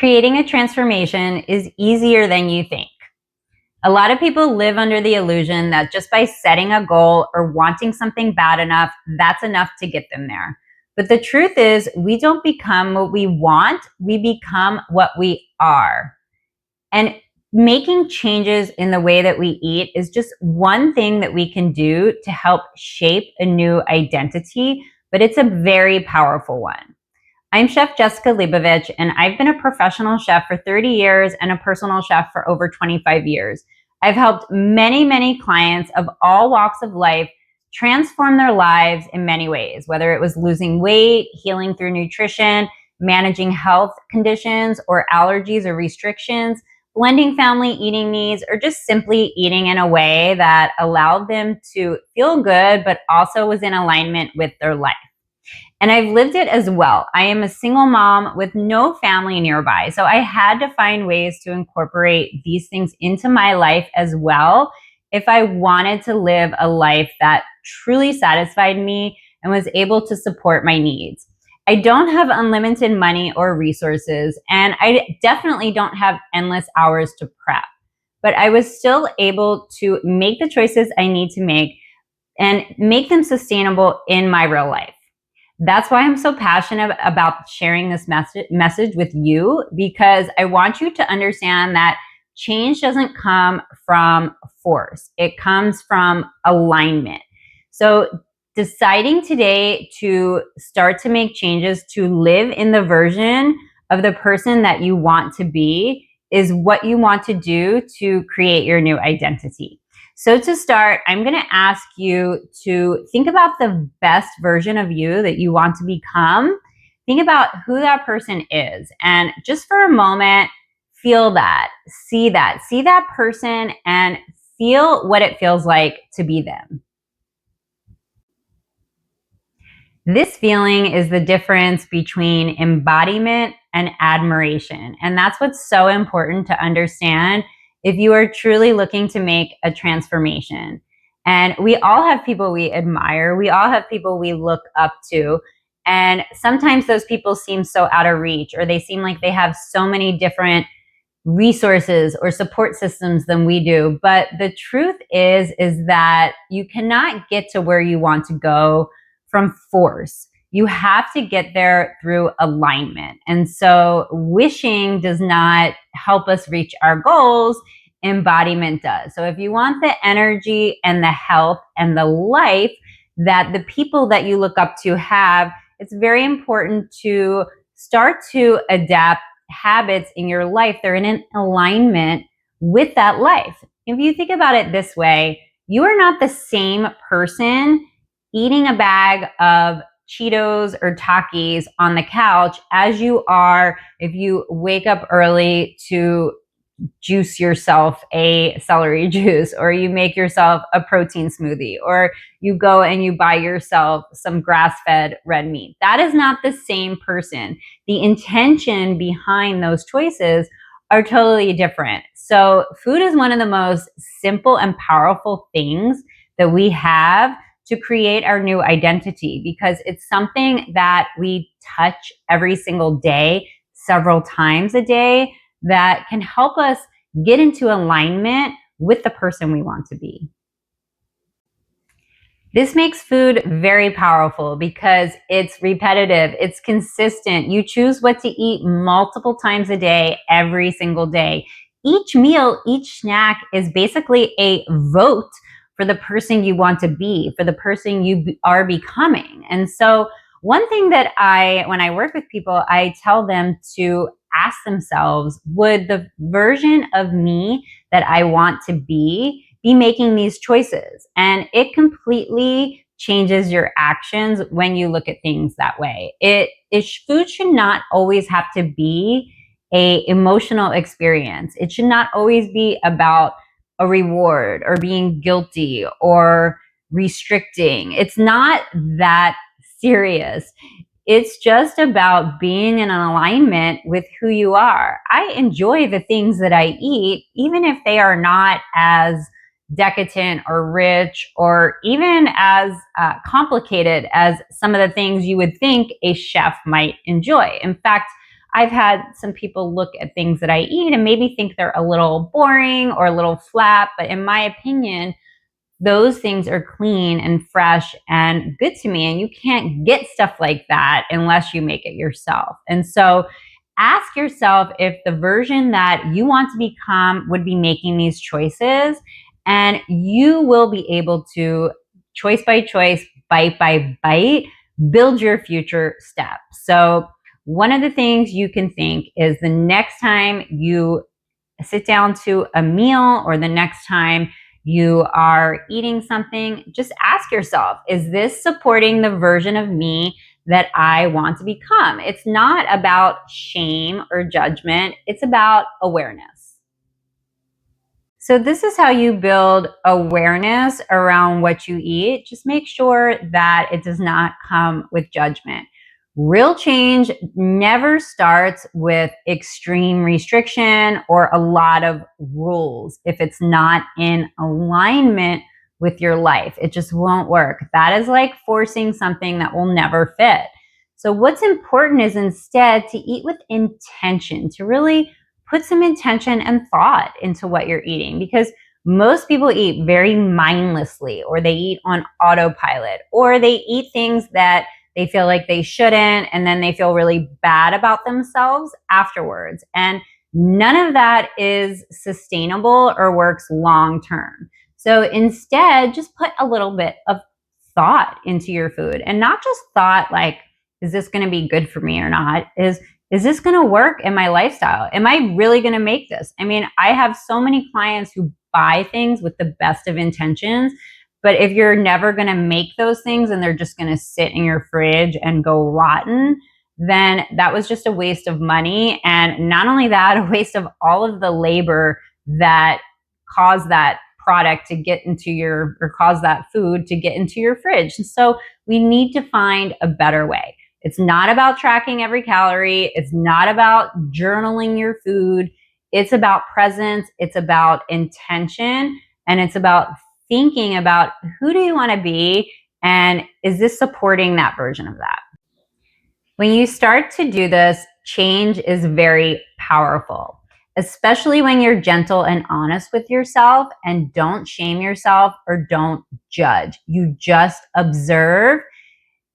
Creating a transformation is easier than you think. A lot of people live under the illusion that just by setting a goal or wanting something bad enough, that's enough to get them there. But the truth is, we don't become what we want, we become what we are. And making changes in the way that we eat is just one thing that we can do to help shape a new identity, but it's a very powerful one. I'm Chef Jessica Leibovich, and I've been a professional chef for 30 years and a personal chef for over 25 years. I've helped many clients of all walks of life transform their lives in many ways, whether it was losing weight, healing through nutrition, managing health conditions or allergies or restrictions, blending family eating needs, or just simply eating in a way that allowed them to feel good, but also was in alignment with their life. And I've lived it as well. I am a single mom with no family nearby. So I had to find ways to incorporate these things into my life as well if I wanted to live a life that truly satisfied me and was able to support my needs. I don't have unlimited money or resources, and I definitely don't have endless hours to prep. But I was still able to make the choices I need to make and make them sustainable in my real life. That's why I'm so passionate about sharing this message with you, because I want you to understand that change doesn't come from force. It comes from alignment. So deciding today to start to make changes to live in the version of the person that you want to be is what you want to do to create your new identity. So to start, I'm going to ask you to think about the best version of you that you want to become. Think about who that person is. And just for a moment, feel that, see that person and feel what it feels like to be them. This feeling is the difference between embodiment and admiration. And that's what's so important to understand if you are truly looking to make a transformation. And we all have people we admire. We all have people we look up to. And sometimes those people seem so out of reach, or they seem like they have so many different resources or support systems than we do. But the truth is that you cannot get to where you want to go from force. You have to get there through alignment. And so wishing does not help us reach our goals. Embodiment does. So if you want the energy and the health and the life that the people that you look up to have, it's very important to start to adapt habits in your life. They're in an alignment with that life. If you think about it this way, you are not the same person eating a bag of Cheetos or Takis on the couch as you are if you wake up early to juice yourself a celery juice, or you make yourself a protein smoothie, or you go and you buy yourself some grass-fed red meat. That is not the same person. The intention behind those choices are totally different. So food is one of the most simple and powerful things that we have to create our new identity, because it's something that we touch every single day, several times a day, that can help us get into alignment with the person we want to be. This makes food very powerful because it's repetitive, it's consistent. You choose what to eat multiple times a day, every single day. Each meal, each snack is basically a vote for the person you want to be, for the person you are becoming. And so one thing that when I work with people, I tell them to ask themselves, would the version of me that I want to be making these choices? And it completely changes your actions when you look at things that way. Food should not always have to be a emotional experience. It should not always be about a reward or being guilty or restricting. It's not that serious. It's just about being in alignment with who you are. I enjoy the things that I eat, even if they are not as decadent or rich or even as complicated as some of the things you would think a chef might enjoy. In fact, I've had some people look at things that I eat and maybe think they're a little boring or a little flat, but in my opinion, those things are clean and fresh and good to me. And you can't get stuff like that unless you make it yourself. And so ask yourself if the version that you want to become would be making these choices, and you will be able to, choice by choice, bite by bite, build your future steps. So one of the things you can think is the next time you sit down to a meal or the next time you are eating something, just ask yourself, is this supporting the version of me that I want to become? It's not about shame or judgment, it's about awareness. So, this is how you build awareness around what you eat. Just make sure that it does not come with judgment. Real change never starts with extreme restriction or a lot of rules. If it's not in alignment with your life, it just won't work. That is like forcing something that will never fit. So, what's important is instead to eat with intention, to really put some intention and thought into what you're eating, because most people eat very mindlessly, or they eat on autopilot, or they eat things that they feel like they shouldn't, and then they feel really bad about themselves afterwards. And none of that is sustainable or works long term. So instead, just put a little bit of thought into your food, and not just thought like, is this going to be good for me or not? Is this going to work in my lifestyle? Am I really going to make this? I mean, I have so many clients who buy things with the best of intentions, but if you're never going to make those things and they're just going to sit in your fridge and go rotten, then that was just a waste of money. And not only that, a waste of all of the labor that caused that product to get into your, or cause that food to get into your fridge. And so we need to find a better way. It's not about tracking every calorie. It's not about journaling your food. It's about presence. It's about intention. And it's about thinking about, who do you want to be? And is this supporting that version of that? When you start to do this, change is very powerful, especially when you're gentle and honest with yourself and don't shame yourself or don't judge. You just observe.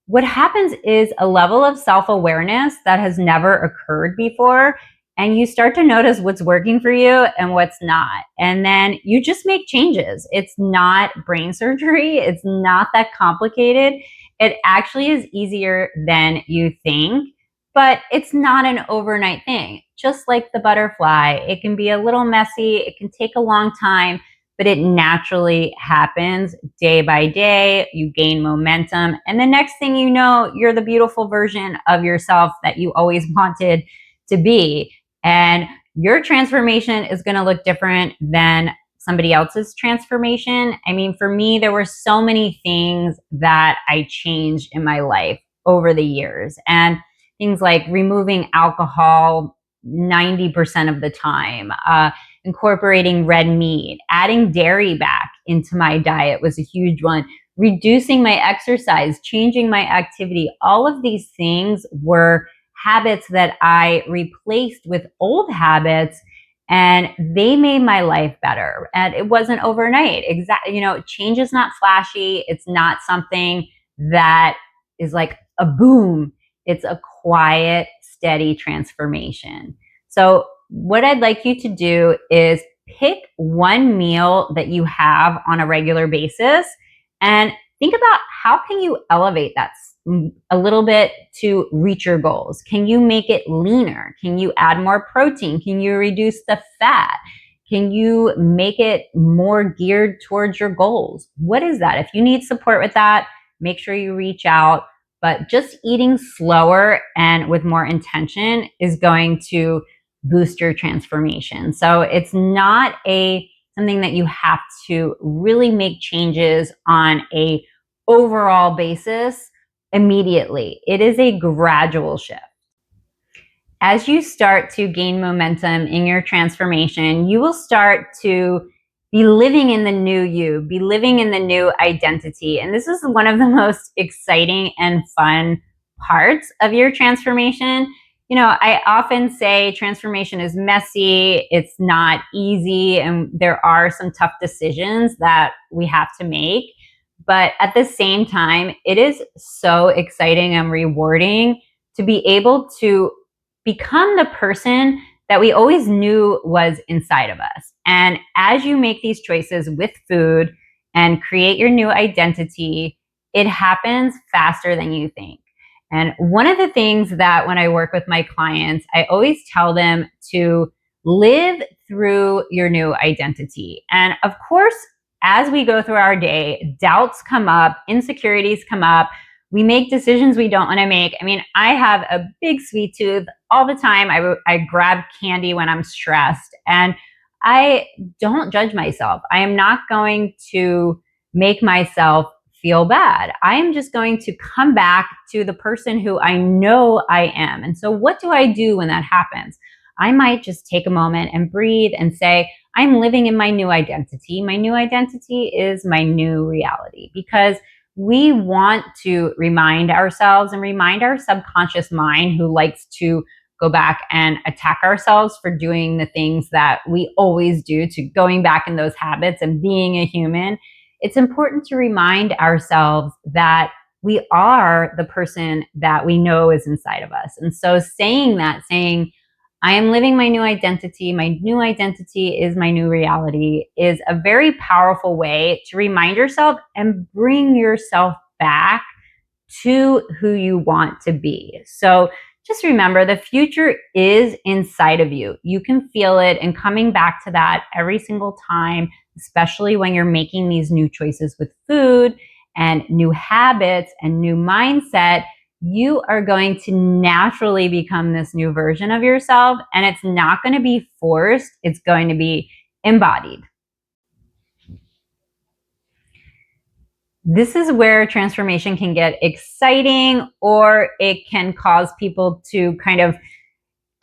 What happens is a level of self-awareness that has never occurred before, and you start to notice what's working for you and what's not. And then you just make changes. It's not brain surgery. It's not that complicated. It actually is easier than you think, but it's not an overnight thing. Just like the butterfly, it can be a little messy. It can take a long time, but it naturally happens day by day. You gain momentum. And the next thing you know, you're the beautiful version of yourself that you always wanted to be. And your transformation is going to look different than somebody else's transformation. I mean, for me, there were so many things that I changed in my life over the years. And things like removing alcohol 90% of the time, incorporating red meat, adding dairy back into my diet was a huge one, reducing my exercise, changing my activity. All of these things were habits that I replaced with old habits, and they made my life better. And it wasn't overnight. Exactly. Change is not flashy. It's not something that is like a boom. It's a quiet, steady transformation. So what I'd like you to do is pick one meal that you have on a regular basis and think about, how can you elevate that a little bit to reach your goals? Can you make it leaner? Can you add more protein? Can you reduce the fat? Can you make it more geared towards your goals? What is that? If you need support with that, make sure you reach out. But just eating slower and with more intention is going to boost your transformation. So it's not something that you have to really make changes on a overall basis immediately. It is a gradual shift. As you start to gain momentum in your transformation, you will start to be living in the new you, be living in the new identity. And this is one of the most exciting and fun parts of your transformation. I often say transformation is messy, it's not easy, and there are some tough decisions that we have to make. But at the same time, it is so exciting and rewarding to be able to become the person that we always knew was inside of us. And as you make these choices with food and create your new identity, it happens faster than you think. And one of the things that when I work with my clients, I always tell them to live through your new identity. And of course, as we go through our day, doubts come up, insecurities come up. We make decisions we don't want to make. I mean, I have a big sweet tooth all the time. I grab candy when I'm stressed, and I don't judge myself. I am not going to make myself feel bad. I am just going to come back to the person who I know I am. And so, what do I do when that happens? I might just take a moment and breathe and say, I'm living in my new identity. My new identity is my new reality, because we want to remind ourselves and remind our subconscious mind, who likes to go back and attack ourselves for doing the things that we always do, to going back in those habits and being a human. It's important to remind ourselves that we are the person that we know is inside of us. And so saying, I am living my new identity is my new reality, is a very powerful way to remind yourself and bring yourself back to who you want to be. So just remember, the future is inside of you. You can feel it, and coming back to that every single time, especially when you're making these new choices with food and new habits and new mindset, you are going to naturally become this new version of yourself. And it's not going to be forced, it's going to be embodied. This is where transformation can get exciting, or it can cause people to kind of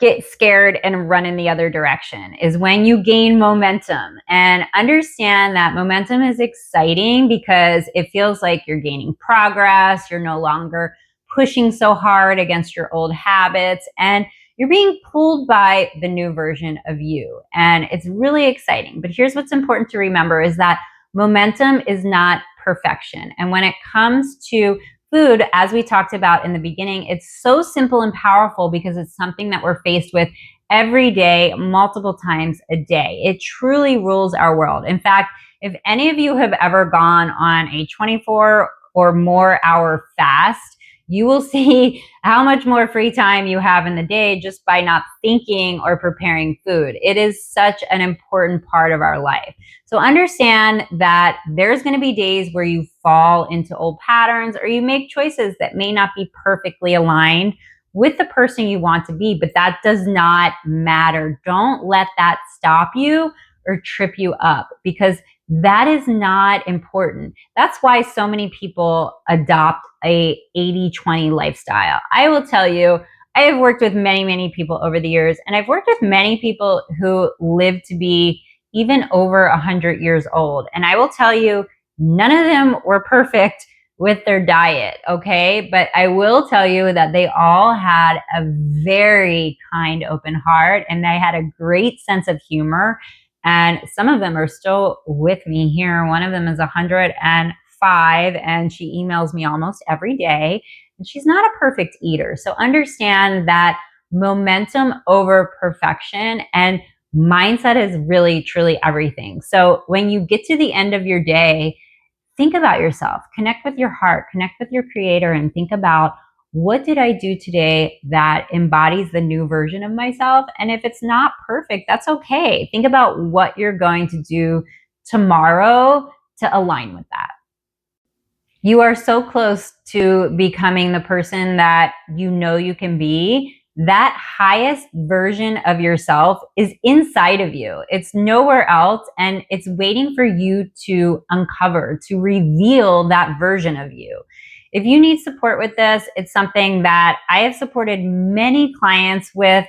get scared and run in the other direction, is when you gain momentum. And understand that momentum is exciting because it feels like you're gaining progress. You're no longer pushing so hard against your old habits, and you're being pulled by the new version of you. And it's really exciting. But here's what's important to remember, is that momentum is not perfection. And when it comes to food, as we talked about in the beginning, it's so simple and powerful because it's something that we're faced with every day, multiple times a day. It truly rules our world. In fact, if any of you have ever gone on a 24 or more hour fast, you will see how much more free time you have in the day just by not thinking or preparing food. It is such an important part of our life. So understand that there's going to be days where you fall into old patterns, or you make choices that may not be perfectly aligned with the person you want to be, but that does not matter. Don't let that stop you or trip you up, because that is not important. That's why so many people adopt a 80-20 lifestyle. I will tell you, I have worked with many, many people over the years, and I've worked with many people who live to be even over 100 years old. And I will tell you, none of them were perfect with their diet, okay? But I will tell you that they all had a very kind, open heart, and they had a great sense of humor. And some of them are still with me here. One of them is 105, and she emails me almost every day. And she's not a perfect eater. So understand that momentum over perfection, and mindset is really, truly everything. So when you get to the end of your day, think about yourself, connect with your heart, connect with your creator, and think about, what did I do today that embodies the new version of myself? And if it's not perfect, that's okay. Think about what you're going to do tomorrow to align with that. You are so close to becoming the person that you know you can be. That highest version of yourself is inside of you. It's nowhere else, and it's waiting for you to uncover, to reveal that version of you. If you need support with this, it's something that I have supported many clients with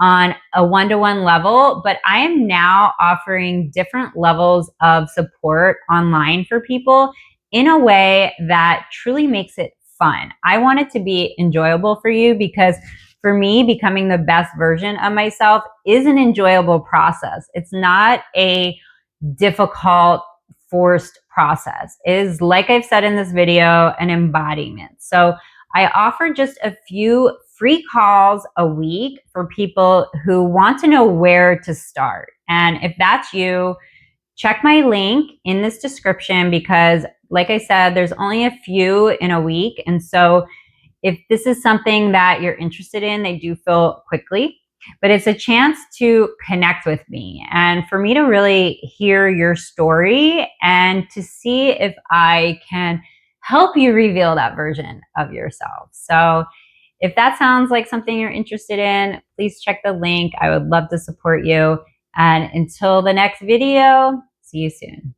on a one-to-one level, but I am now offering different levels of support online for people in a way that truly makes it fun. I want it to be enjoyable for you, because for me, becoming the best version of myself is an enjoyable process. It's not a difficult, forced process. It is, like I've said in this video, an embodiment. So I offer just a few free calls a week for people who want to know where to start. And if that's you, check my link in this description because, like I said, there's only a few in a week. And so if this is something that you're interested in, they do fill quickly, but it's a chance to connect with me and for me to really hear your story and to see if I can help you reveal that version of yourself. So if that sounds like something you're interested in, please check the link. I would love to support you. And until the next video, see you soon.